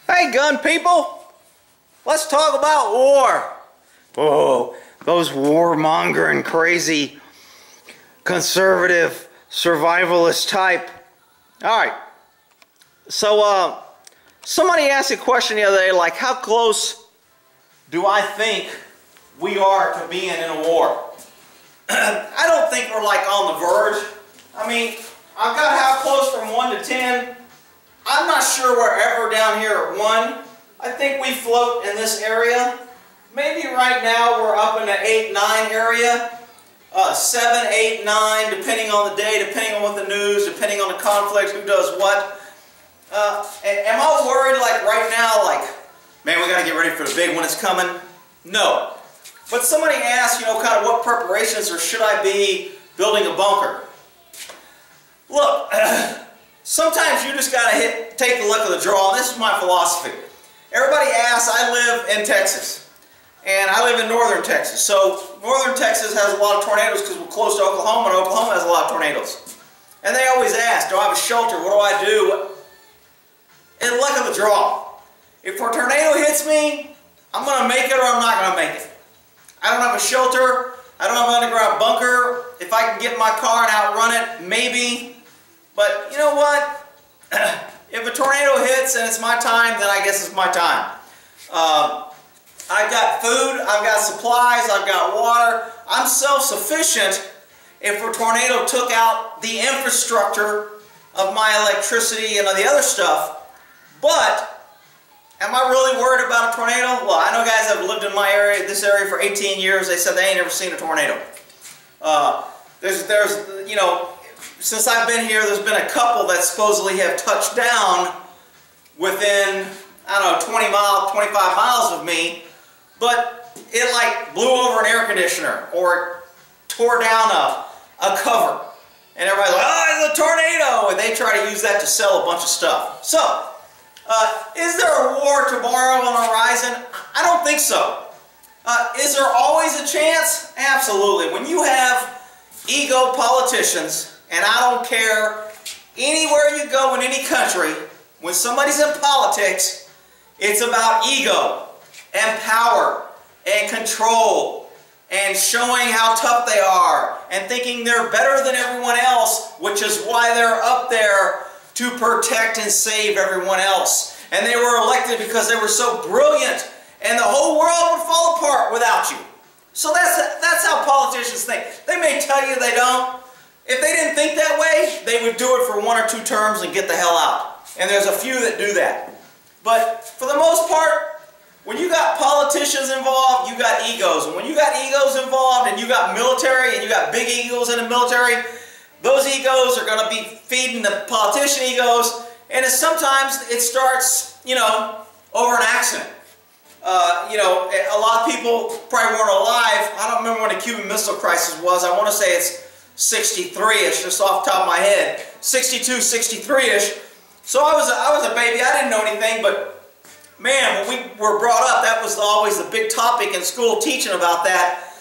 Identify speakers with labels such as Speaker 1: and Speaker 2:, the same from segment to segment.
Speaker 1: Hey, gun people, let's talk about war. Oh, those warmongering, crazy, conservative, survivalist type. All right, so somebody asked a question the other day, like, how close do I think we are to being in a war? I don't think we're like on the verge. I mean, I've got how close from 1 to 10. I'm not sure we're ever down here at 1. I think we float in this area. Maybe right now we're up in the 8, 9 area. 7, 8, 9, depending on the day, depending on what the news, depending on the conflict, who does what. Am I worried like right now, like, man, we got to get ready for the big one that's coming? No. But somebody asked, you know, kind of what preparations, or should I be building a bunker? Look, sometimes you just got to take the luck of the draw. This is my philosophy. Everybody asks, I live in Texas, and I live in northern Texas. So northern Texas has a lot of tornadoes because we're close to Oklahoma, and Oklahoma has a lot of tornadoes. And they always ask, do I have a shelter? What do I do? And luck of the draw. If a tornado hits me, I'm going to make it or I'm not going to make it. I don't have a shelter. I don't have an underground bunker. If I can get in my car and outrun it, maybe. But you know what? If a tornado hits and it's my time, then I guess it's my time. I've got food, I've got supplies, I've got water. I'm self-sufficient if a tornado took out the infrastructure of my electricity and the other stuff. But am I really worried about a tornado? Well, I know guys that have lived in my area, this area for 18 years. They said they ain't never seen a tornado. There's, you know, since I've been here, there's been a couple that supposedly have touched down within, I don't know, 20 miles, 25 miles of me, but it like blew over an air conditioner or it tore down a cover. And everybody's like, oh, it's a tornado! And they try to use that to sell a bunch of stuff. So, is there a war tomorrow on the horizon? I don't think so. Is there always a chance? Absolutely. When you have ego politicians, and I don't care anywhere you go in any country, when somebody's in politics, it's about ego and power and control and showing how tough they are and thinking they're better than everyone else, which is why they're up there to protect and save everyone else. And they were elected because they were so brilliant, and the whole world would fall apart without you. So that's how politicians think. They may tell you they don't. If they didn't think that way, they would do it for 1 or 2 terms and get the hell out. And there's a few that do that. But for the most part, when you got politicians involved, you got egos. And when you got egos involved and you got military and you got big egos in the military, those egos are going to be feeding the politician egos. And sometimes it starts, you know, over an accident. You know, a lot of people probably weren't alive. I don't remember when the Cuban Missile Crisis was. I want to say it's 63-ish, just off the top of my head. 62, 63-ish. So I was a baby. I didn't know anything, but man, when we were brought up, that was always the big topic in school, teaching about that,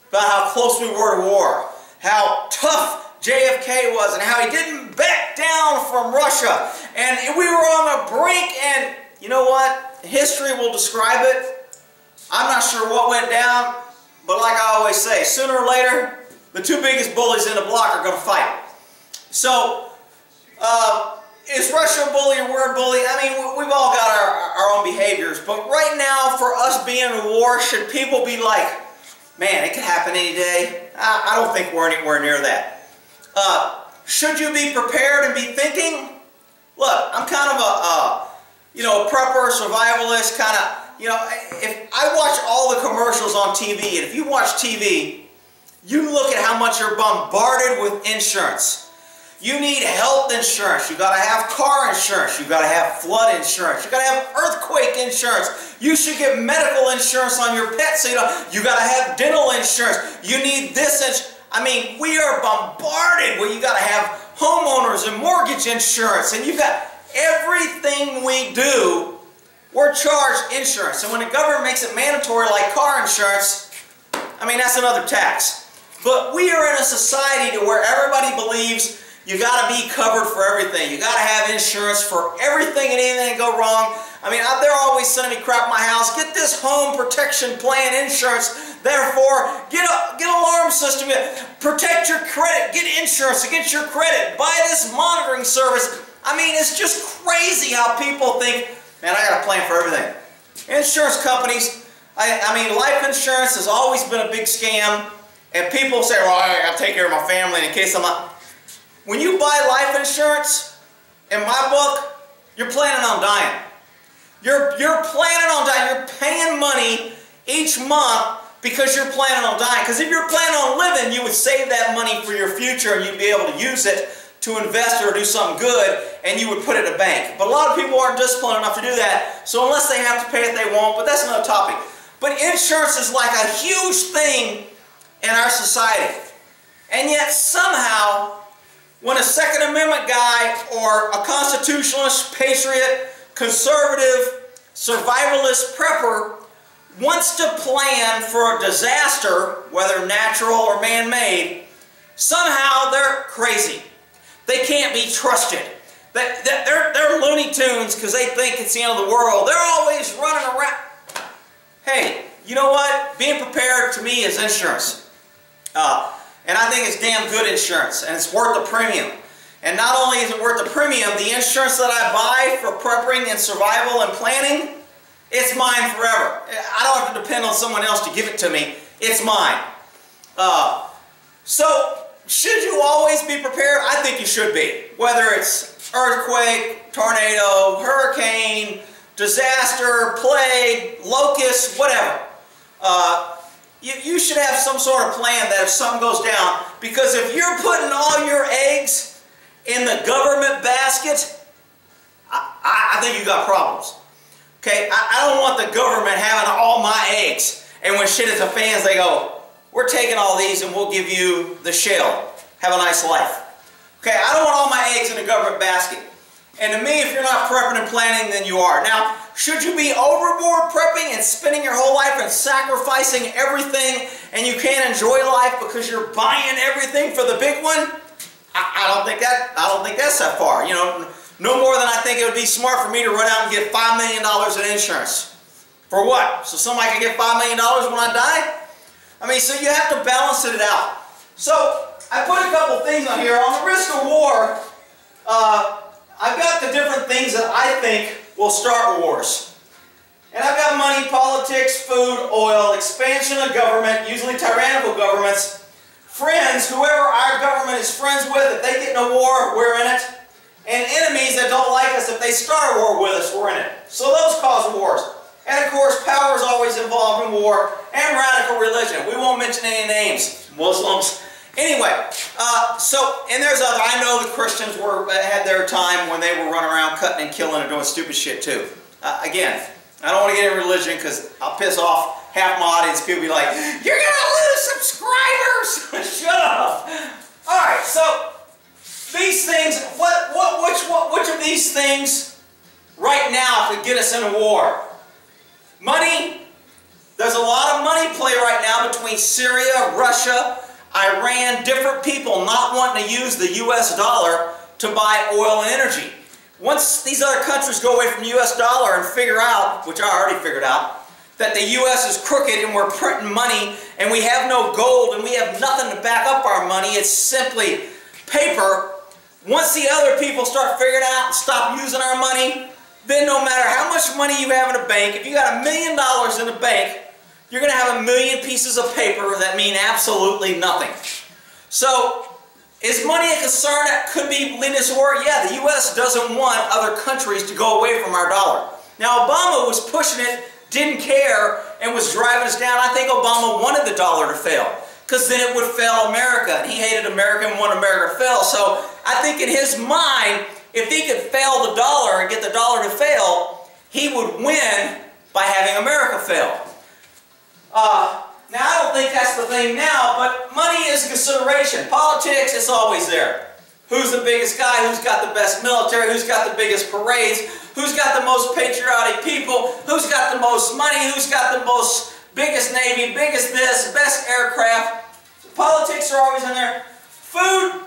Speaker 1: about how close we were to war, how tough JFK was, and how he didn't back down from Russia. And we were on the brink, and you know what? History will describe it. I'm not sure what went down, but like I always say, sooner or later, the 2 biggest bullies in the block are going to fight. So, is Russia a bully or we're a bully? I mean, we've all got our own behaviors, but right now, for us being in a war, should people be like, man, it could happen any day? I don't think we're anywhere near that. Should you be prepared and be thinking? Look, I'm kind of a you know, a prepper, survivalist, kind of, you know, if I watch all the commercials on TV, and if you watch TV, you look at how much you're bombarded with insurance. You need health insurance. You got to have car insurance. You got to have flood insurance. You got to have earthquake insurance. You should get medical insurance on your pet, so you got to have dental insurance. You need this. I mean, we are bombarded where you got to have homeowners and mortgage insurance, and you got everything we do. We're charged insurance, and when the government makes it mandatory, like car insurance, I mean, that's another tax. But we are in a society to where everybody believes You got to be covered for everything. You got to have insurance for everything and anything that go wrong. I mean, they're always sending me crap in my house. Get this home protection plan insurance. Therefore, get an alarm system. Protect your credit. Get insurance against your credit. Buy this monitoring service. I mean, it's just crazy how people think, man, I got a plan for everything. Insurance companies, I mean, life insurance has always been a big scam. And people say, well, I got to take care of my family in case I'm not. When you buy life insurance, in my book, you're planning on dying. You're planning on dying. You're paying money each month because you're planning on dying. Because if you're planning on living, you would save that money for your future and you'd be able to use it to invest or do something good, and you would put it in a bank. But a lot of people aren't disciplined enough to do that, so unless they have to pay it, they won't. But that's another topic. But insurance is like a huge thing in our society. And yet somehow, when a Second Amendment guy or a constitutionalist, patriot, conservative, survivalist prepper wants to plan for a disaster, whether natural or man-made, somehow they're crazy. They can't be trusted. They're Looney Tunes because they think it's the end of the world. They're always running around. Hey, you know what? Being prepared to me is insurance. And I think it's damn good insurance, and it's worth the premium. And not only is it worth the premium, the insurance that I buy for prepping and survival and planning, it's mine forever. I don't have to depend on someone else to give it to me. It's mine. So, should you always be prepared? I think you should be. Whether it's earthquake, tornado, hurricane, disaster, plague, locust, whatever. You should have some sort of plan that if something goes down, because if you're putting all your eggs in the government basket, I think you got problems. Okay, I don't want the government having all my eggs, and when shit hits the fans, they go, we're taking all these and we'll give you the shell. Have a nice life. Okay, I don't want all my eggs in the government basket. And to me, if you're not prepping and planning, then you are. Now, should you be overboard prepping and spending your whole life and sacrificing everything and you can't enjoy life because you're buying everything for the big one? I don't think that's that far. You know, no more than I think it would be smart for me to run out and get $5 million in insurance. For what? So somebody can get $5 million when I die? I mean, so you have to balance it out. So, I put a couple things on here. On the risk of war, I've got the different things that I think will start wars. And I've got money, politics, food, oil, expansion of government, usually tyrannical governments, friends, whoever our government is friends with, if they get in a war, we're in it. And enemies that don't like us, if they start a war with us, we're in it. So those cause wars. And of course, power is always involved in war, and radical religion. We won't mention any names. Muslims. Anyway, and there's other, I know the Christians had their time when they were running around cutting and killing and doing stupid shit too. Again, I don't want to get into religion because I'll piss off half my audience. People be like, you're going to lose subscribers! Shut up! Alright, so, these things, which of these things right now could get us in a war? Money. There's a lot of money play right now between Syria, Russia, Iran, different people not wanting to use the US dollar to buy oil and energy. Once these other countries go away from the US dollar and figure out, which I already figured out, that the US is crooked and we're printing money and we have no gold and we have nothing to back up our money, it's simply paper. Once the other people start figuring it out and stop using our money, then no matter how much money you have in a bank, if you got $1 million in the bank, you're going to have 1 million pieces of paper that mean absolutely nothing. So, is money a concern that could be leading us to war? Yeah, the U.S. doesn't want other countries to go away from our dollar. Now, Obama was pushing it, didn't care, and was driving us down. I think Obama wanted the dollar to fail, because then it would fail America. And he hated America and wanted America to fail. So, I think in his mind, if he could fail the dollar and get the dollar to fail, he would win by having America fail. Now, I don't think that's the thing now, but money is a consideration. Politics, it's always there. Who's the biggest guy? Who's got the best military? Who's got the biggest parades? Who's got the most patriotic people? Who's got the most money? Who's got the most biggest navy, biggest this, best aircraft? Politics are always in there. Food,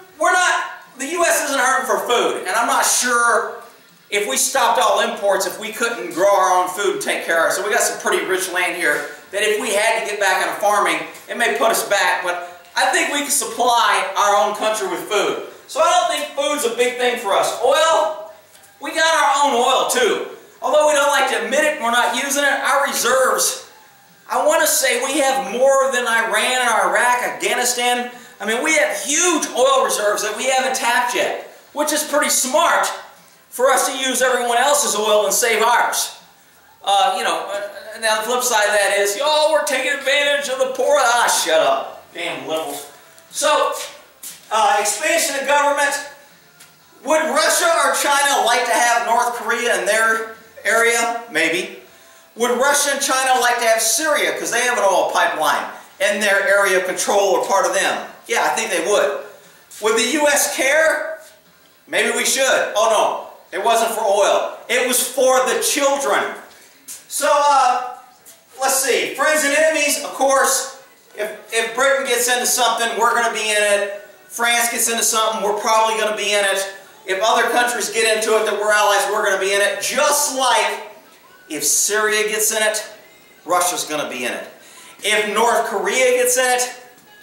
Speaker 1: the U.S. isn't hurting for food, and I'm not sure if we stopped all imports, if we couldn't grow our own food and take care of it. So we got some pretty rich land here that if we had to get back into farming, it may put us back, but I think we can supply our own country with food. So I don't think food's a big thing for us. Oil, we got our own oil too. Although we don't like to admit it, we're not using it, our reserves, I want to say we have more than Iran and Iraq, Afghanistan. I mean, we have huge oil reserves that we haven't tapped yet, which is pretty smart for us to use everyone else's oil and save ours. You know, now the flip side of that is, oh, we're taking advantage of the poor. Ah, shut up. Damn liberals. So, expansion of government. Would Russia or China like to have North Korea in their area? Maybe. Would Russia and China like to have Syria, because they have an oil pipeline, in their area of control or part of them? Yeah, I think they would. Would the U.S. care? Maybe we should. Oh no, it wasn't for oil. It was for the children. So, let's see. Friends and enemies, of course, if Britain gets into something, we're going to be in it. France gets into something, we're probably going to be in it. If other countries get into it that we're allies, we're going to be in it. Just like if Syria gets in it, Russia's going to be in it. If North Korea gets in it,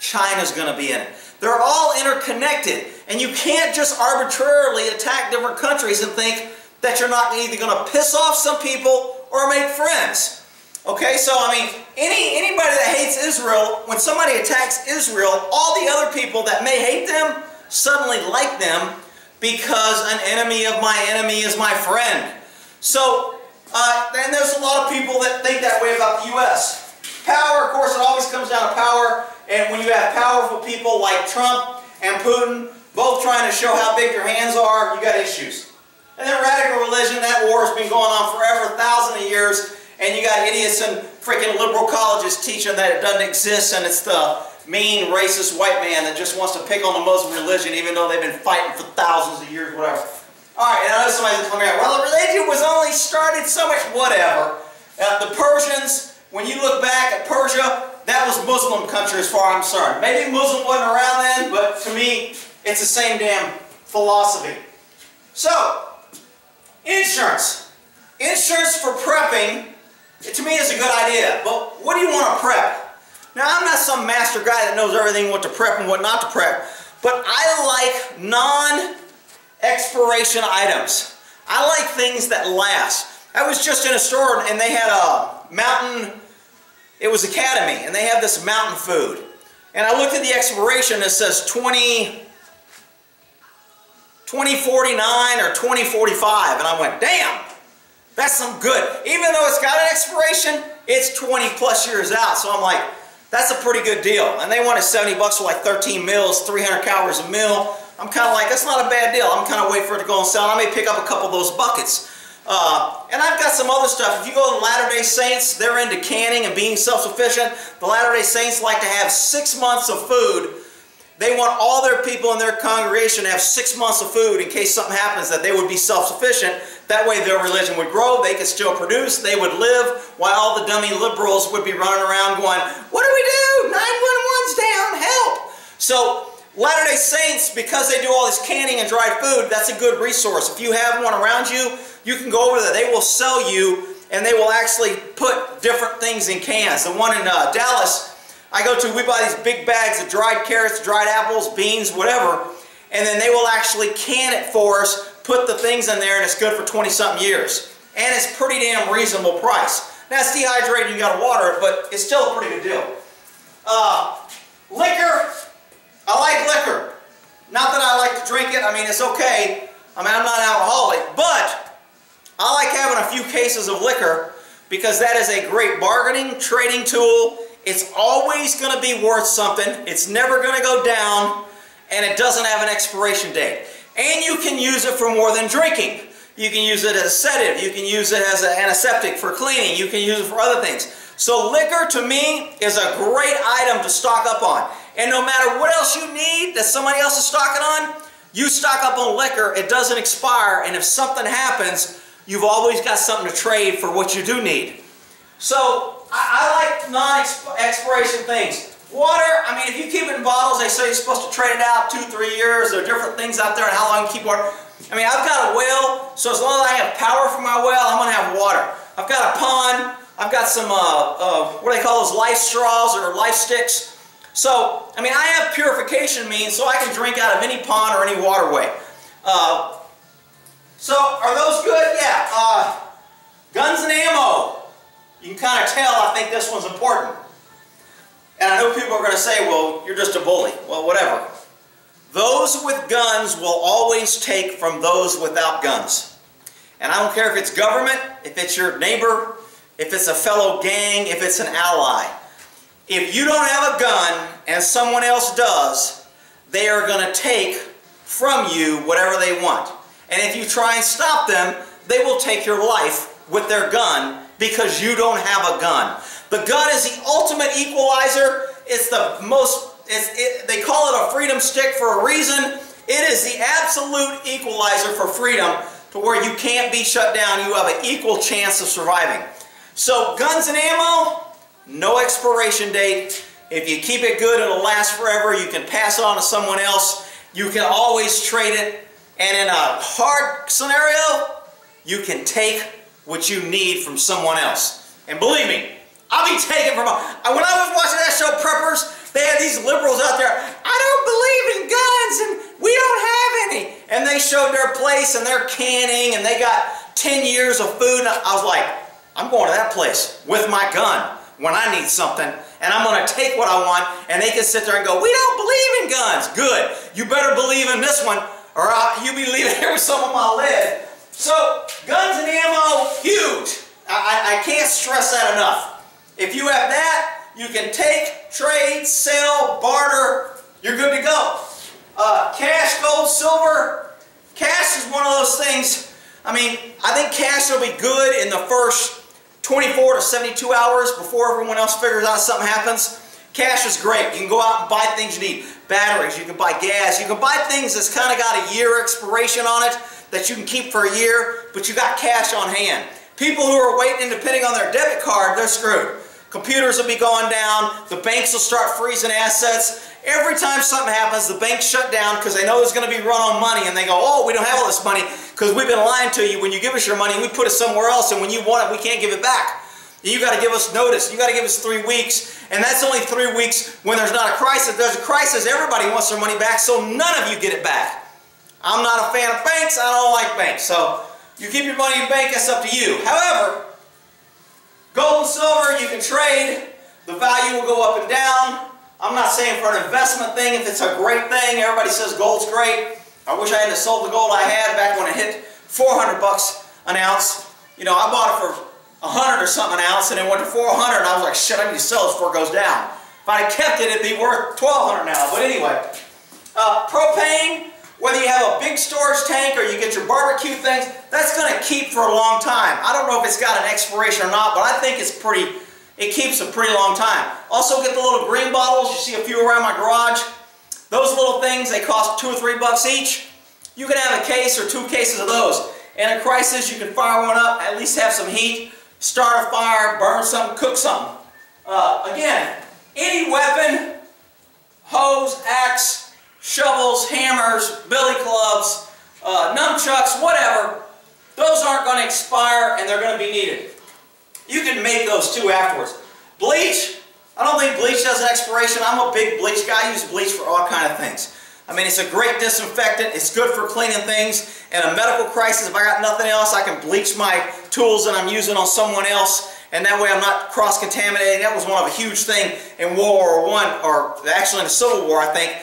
Speaker 1: China's going to be in it. They're all interconnected, and you can't just arbitrarily attack different countries and think that you're not either going to piss off some people or make friends. Okay, so I mean, anybody that hates Israel, when somebody attacks Israel, all the other people that may hate them suddenly like them because an enemy of my enemy is my friend. So, and there's a lot of people that think that way about the U.S. Power, of course, it always comes down to power. And when you have powerful people like Trump and Putin, both trying to show how big their hands are, you got issues. And then radical religion, that war has been going on forever, thousands of years. And you got idiots in freaking liberal colleges teaching that it doesn't exist and it's the mean, racist white man that just wants to pick on the Muslim religion even though they've been fighting for thousands of years, whatever. Alright, and I know somebody's coming out, well, the religion was only started so much, whatever. The Persians, when you look back at Persia, that was Muslim country as far as I'm concerned. Maybe Muslim wasn't around then, but to me, it's the same damn philosophy. So, insurance. Insurance for prepping, to me, is a good idea. But what do you want to prep? Now, I'm not some master guy that knows everything what to prep and what not to prep, but I like non-expiration items. I like things that last. I was just in a store and they had a mountain, it was Academy, and they have this mountain food. And I looked at the expiration, it says 2049 or 2045, and I went, damn, that's some good. Even though it's got an expiration, it's 20 plus years out, so I'm like, that's a pretty good deal. And they wanted 70 bucks for like 13 meals, 300 calories a meal. I'm kind of like, that's not a bad deal. I'm kind of waiting for it to go on sale. I may pick up a couple of those buckets. And I've got some other stuff. If you go to the Latter-day Saints, they're into canning and being self-sufficient. The Latter-day Saints like to have 6 months of food. They want all their people in their congregation to have 6 months of food in case something happens, that they would be self-sufficient. That way their religion would grow, they could still produce, they would live, while all the dummy liberals would be running around going, what do we do? 911's down, help! So, Latter-day Saints, because they do all this canning and dried food, that's a good resource. If you have one around you, you can go over there. They will sell you, and they will actually put different things in cans. The one in Dallas, I go to, we buy these big bags of dried carrots, dried apples, beans, whatever, and then they will actually can it for us, put the things in there, and it's good for 20-something years. And it's pretty damn reasonable price. Now, it's dehydrated, you gotta water it, but it's still a pretty good deal. Liquor. I like liquor. Not that I like to drink it. I mean, it's okay. I mean, I'm not an alcoholic, but I like having a few cases of liquor because that is a great bargaining, trading tool. It's always going to be worth something. It's never going to go down, and it doesn't have an expiration date. And you can use it for more than drinking. You can use it as a sedative. You can use it as an antiseptic for cleaning. You can use it for other things. So liquor, to me, is a great item to stock up on. And no matter what else you need that somebody else is stocking on, you stock up on liquor, it doesn't expire, and if something happens, you've always got something to trade for what you do need. So, I like non-expiration things. Water, I mean, if you keep it in bottles, they say you're supposed to trade it out 2-3 years. There are different things out there on how long you keep water. I mean, I've got a well, so as long as I have power for my well, I'm going to have water. I've got a pond. I've got some, what do they call those, life straws or life sticks. So, I mean, I have purification means so I can drink out of any pond or any waterway. So, are those good? Yeah. Guns and ammo. You can kind of tell I think this one's important. And I know people are going to say, well, you're just a bully. Well, whatever. Those with guns will always take from those without guns. And I don't care if it's government, if it's your neighbor, if it's a fellow gang, if it's an ally. If you don't have a gun and someone else does, they are going to take from you whatever they want. And if you try and stop them, they will take your life with their gun because you don't have a gun. The gun is the ultimate equalizer. It's the most, they call it a freedom stick for a reason. It is the absolute equalizer for freedom to where you can't be shut down. You have an equal chance of surviving. So guns and ammo, no expiration date. If you keep it good, it'll last forever. You can pass it on to someone else. You can always trade it. And in a hard scenario, you can take what you need from someone else. And believe me, I'll be taking from, when I was watching that show, Preppers, they had these liberals out there, I don't believe in guns and we don't have any. And they showed their place and their canning and they got 10 years of food. And I was like, I'm going to that place with my gun when I need something and I'm going to take what I want. And they can sit there and go, we don't believe in guns. Good. You better believe in this one or you'll be leaving here with some of my lead. So guns and ammo, huge. I can't stress that enough. If you have that, you can take, trade, sell, barter, you're good to go. Cash, gold, silver. Cash is one of those things, I mean, I think cash will be good in the first 24 to 72 hours before everyone else figures out something happens. Cash is great. You can go out and buy things you need. Batteries, you can buy gas, you can buy things that's kind of got a year expiration on it that you can keep for a year, but you got cash on hand. People who are waiting and depending on their debit card, they're screwed. Computers will be going down, the banks will start freezing assets. Every time something happens, the banks shut down because they know it's going to be run on money and they go, oh, we don't have all this money because we've been lying to you. When you give us your money, we put it somewhere else and when you want it, we can't give it back. You got to give us notice. You got to give us 3 weeks and that's only 3 weeks when there's not a crisis. There's a crisis, everybody wants their money back, so none of you get it back. I'm not a fan of banks, I don't like banks. So you keep your money in bank, that's up to you. However, gold and silver, you can trade. The value will go up and down. I'm not saying for an investment thing, if it's a great thing, everybody says gold's great. I wish I hadn't sold the gold I had back when it hit 400 bucks an ounce. You know, I bought it for 100 or something an ounce and it went to 400 and I was like, shit, I need to sell this before it goes down. If I had kept it, it'd be worth 1,200 now. But anyway, propane, whether you have a big storage tank or you get your barbecue things, that's going to keep for a long time. I don't know if it's got an expiration or not, but I think it's it keeps a pretty long time. Also get the little green bottles. You see a few around my garage. Those little things, they cost $2 or $3 each. You can have a case or 2 cases of those. In a crisis, you can fire one up, at least have some heat, start a fire, burn something, cook something. Again, any weapon, hose, axe, shovels, hammers, billy clubs, nunchucks, whatever, those aren't going to expire and they're going to be needed. You can make those too afterwards. Bleach, I don't think bleach has an expiration. I'm a big bleach guy. I use bleach for all kinds of things. I mean, it's a great disinfectant. It's good for cleaning things. In a medical crisis, if I got nothing else, I can bleach my tools that I'm using on someone else, and that way I'm not cross-contaminating. That was one of a huge thing in World War I, or actually in the Civil War, I think.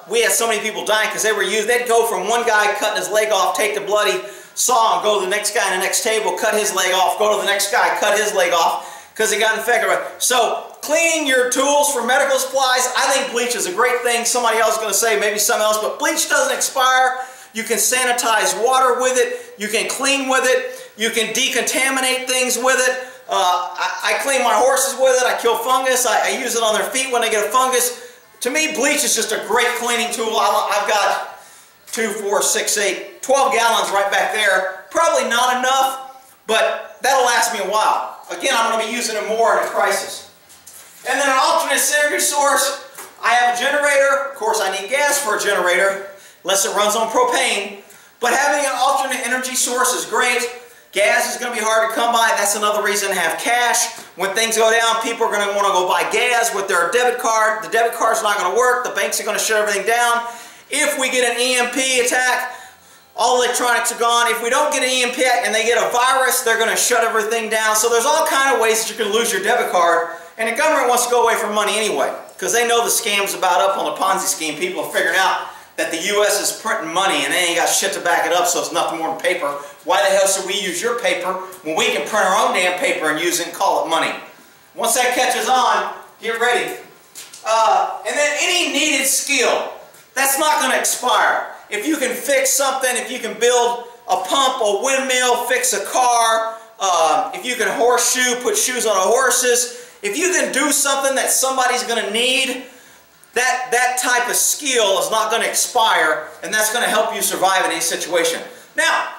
Speaker 1: We had so many people dying because they were used. They'd go from one guy cutting his leg off, take the bloody saw and go to the next guy in the next table, cut his leg off, go to the next guy, cut his leg off because he got infected. So cleaning your tools for medical supplies, I think bleach is a great thing. Somebody else is going to say maybe something else, but bleach doesn't expire. You can sanitize water with it. You can clean with it. You can decontaminate things with it. I clean my horses with it. I kill fungus. I use it on their feet when they get a fungus. To me, bleach is just a great cleaning tool. I've got 2, 4, 6, 8, 12 gallons right back there. Probably not enough, but that'll last me a while. Again, I'm going to be using it more in a crisis. And then an alternate energy source, I have a generator. Of course, I need gas for a generator, unless it runs on propane. But having an alternate energy source is great. Gas is going to be hard to come by. That's another reason to have cash. When things go down, people are going to want to go buy gas with their debit card. The debit card's not going to work. The banks are going to shut everything down. If we get an EMP attack, all electronics are gone. If we don't get an EMP and they get a virus, they're going to shut everything down. So there's all kind of ways that you can lose your debit card. And the government wants to go away from money anyway, because they know the scam's about up on the Ponzi scheme. People are figuring out that the U.S. is printing money and they ain't got shit to back it up, so it's nothing more than paper. Why the hell should we use your paper when we can print our own damn paper and use it and call it money? Once that catches on, get ready. And then any needed skill, that's not going to expire. If you can fix something, if you can build a pump, a windmill, fix a car, if you can horseshoe, put shoes on horses, if you can do something that somebody's going to need, that type of skill is not going to expire, and that's going to help you survive in any situation. Now,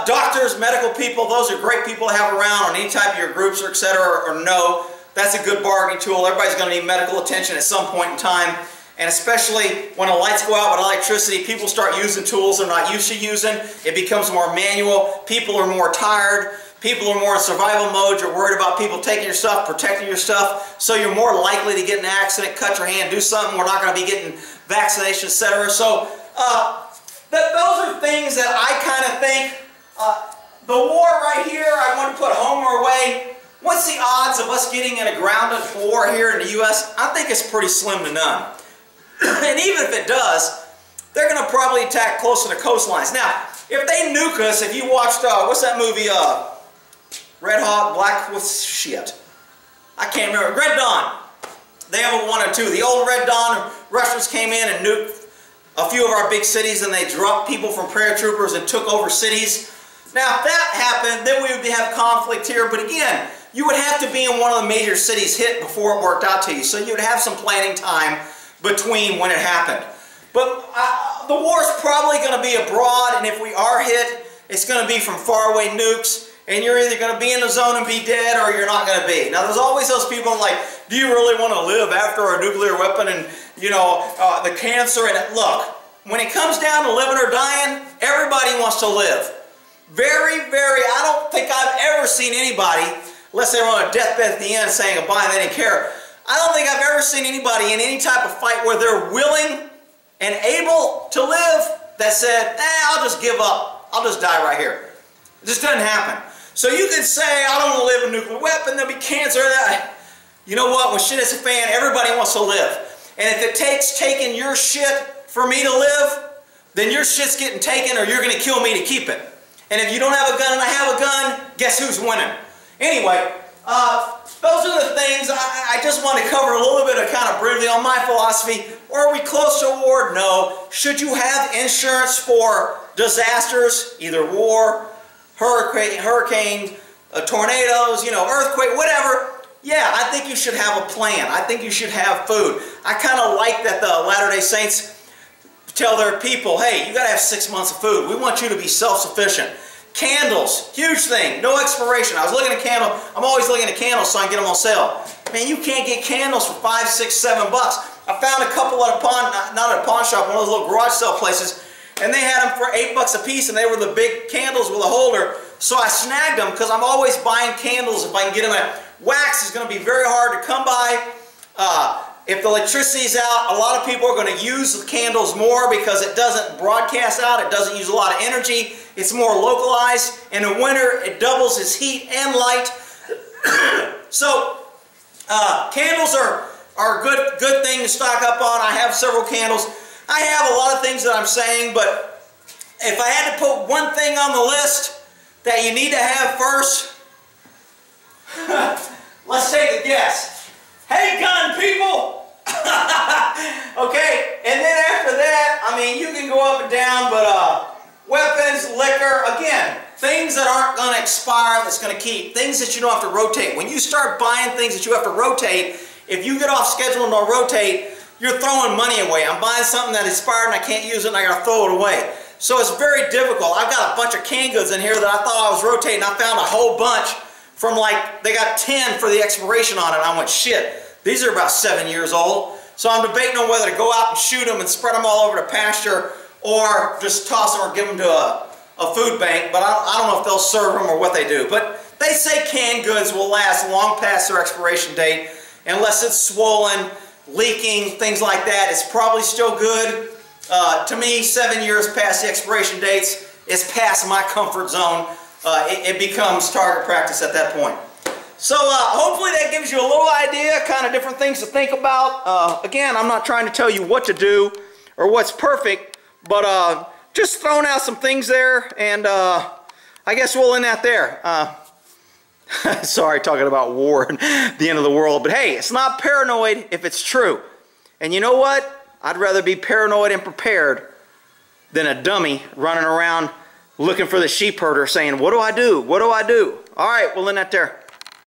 Speaker 1: doctors, medical people, those are great people to have around on any type of your groups or etc. or no. That's a good bargaining tool. Everybody's going to need medical attention at some point in time, and especially when the lights go out with electricity, people start using tools they're not used to using. It becomes more manual. People are more tired. People are more in survival mode. You're worried about people taking your stuff, protecting your stuff, so you're more likely to get in an accident, cut your hand, do something. We're not going to be getting vaccinations, etc. So those are things that I kind of think. The war right here, I want to put Homer away. What's the odds of us getting in a grounded war here in the U.S.? I think it's pretty slim to none. And even if it does, they're going to probably attack closer to coastlines. Now, if they nuke us, if you watched, what's that movie, Red Hot, Black, what's shit? I can't remember. Red Dawn. They have a 1 or 2. The old Red Dawn, Russians came in and nuked a few of our big cities, and they dropped people from paratroopers and took over cities. Now, if that happened, then we would have conflict here. But again, you would have to be in one of the major cities hit before it worked out to you. So you would have some planning time between when it happened. But the war's probably going to be abroad, and if we are hit, it's going to be from faraway nukes. And you're either going to be in the zone and be dead, or you're not going to be. Now, there's always those people like, do you really want to live after a nuclear weapon and, you know, the cancer? And look, when it comes down to living or dying, everybody wants to live. Very, very, I don't think I've ever seen anybody, unless they were on a deathbed at the end saying goodbye and they didn't care. I don't think I've ever seen anybody in any type of fight where they're willing and able to live that said, I'll just give up. I'll just die right here. It just doesn't happen. So you can say, I don't want to live with a nuclear weapon, there'll be cancer. You know what? When shit hits a fan, everybody wants to live. And if it takes taking your shit for me to live, then your shit's getting taken, or you're going to kill me to keep it. And if you don't have a gun and I have a gun, guess who's winning? Anyway, those are the things I just want to cover a little bit of kind of briefly on my philosophy. Are we close to a war? No. Should you have insurance for disasters, either war, hurricane, tornadoes, you know, earthquake, whatever? Yeah, I think you should have a plan. I think you should have food. I kind of like that the Latter-day Saints tell their people, hey, you got to have 6 months of food. We want you to be self-sufficient. Candles, huge thing, no expiration. I was looking at candles. I'm always looking at candles so I can get them on sale. Man, you can't get candles for $5, $6, $7 bucks. I found a couple at a pawn, not at a pawn shop, one of those little garage sale places, and they had them for $8 a piece, and they were the big candles with a holder. So I snagged them because I'm always buying candles if I can get them at. Wax is going to be very hard to come by. If the electricity's out, a lot of people are going to use the candles more because it doesn't broadcast out. It doesn't use a lot of energy. It's more localized. In the winter, it doubles its heat and light. So candles are a good thing to stock up on. I have several candles. I have a lot of things that I'm saying, but if I had to put one thing on the list that you need to have first, let's take a guess. Hey, gun people! Okay, and then after that, I mean, you can go up and down, but weapons, liquor, again, things that aren't going to expire, that's going to keep, things that you don't have to rotate. When you start buying things that you have to rotate, if you get off schedule and don't rotate, you're throwing money away. I'm buying something that expired and I can't use it and I got to throw it away. So it's very difficult. I've got a bunch of canned goods in here that I thought I was rotating. I found a whole bunch from like, they got 10 for the expiration on it. I went, shit, These are about 7 years old. So I'm debating on whether to go out and shoot them and spread them all over the pasture, or just toss them or give them to a food bank. But I don't know if they'll serve them or what they do. But they say canned goods will last long past their expiration date, unless it's swollen, leaking, things like that. It's probably still good. To me, 7 years past the expiration dates is past my comfort zone. It becomes target practice at that point. So hopefully that gives you a little idea, kind of different things to think about. Again, I'm not trying to tell you what to do or what's perfect, but just throwing out some things there, and I guess we'll end that there. Sorry, talking about war and the end of the world, but hey, it's not paranoid if it's true. And you know what? I'd rather be paranoid and prepared than a dummy running around looking for the sheep herder saying, what do I do? What do I do? All right, we'll end that there.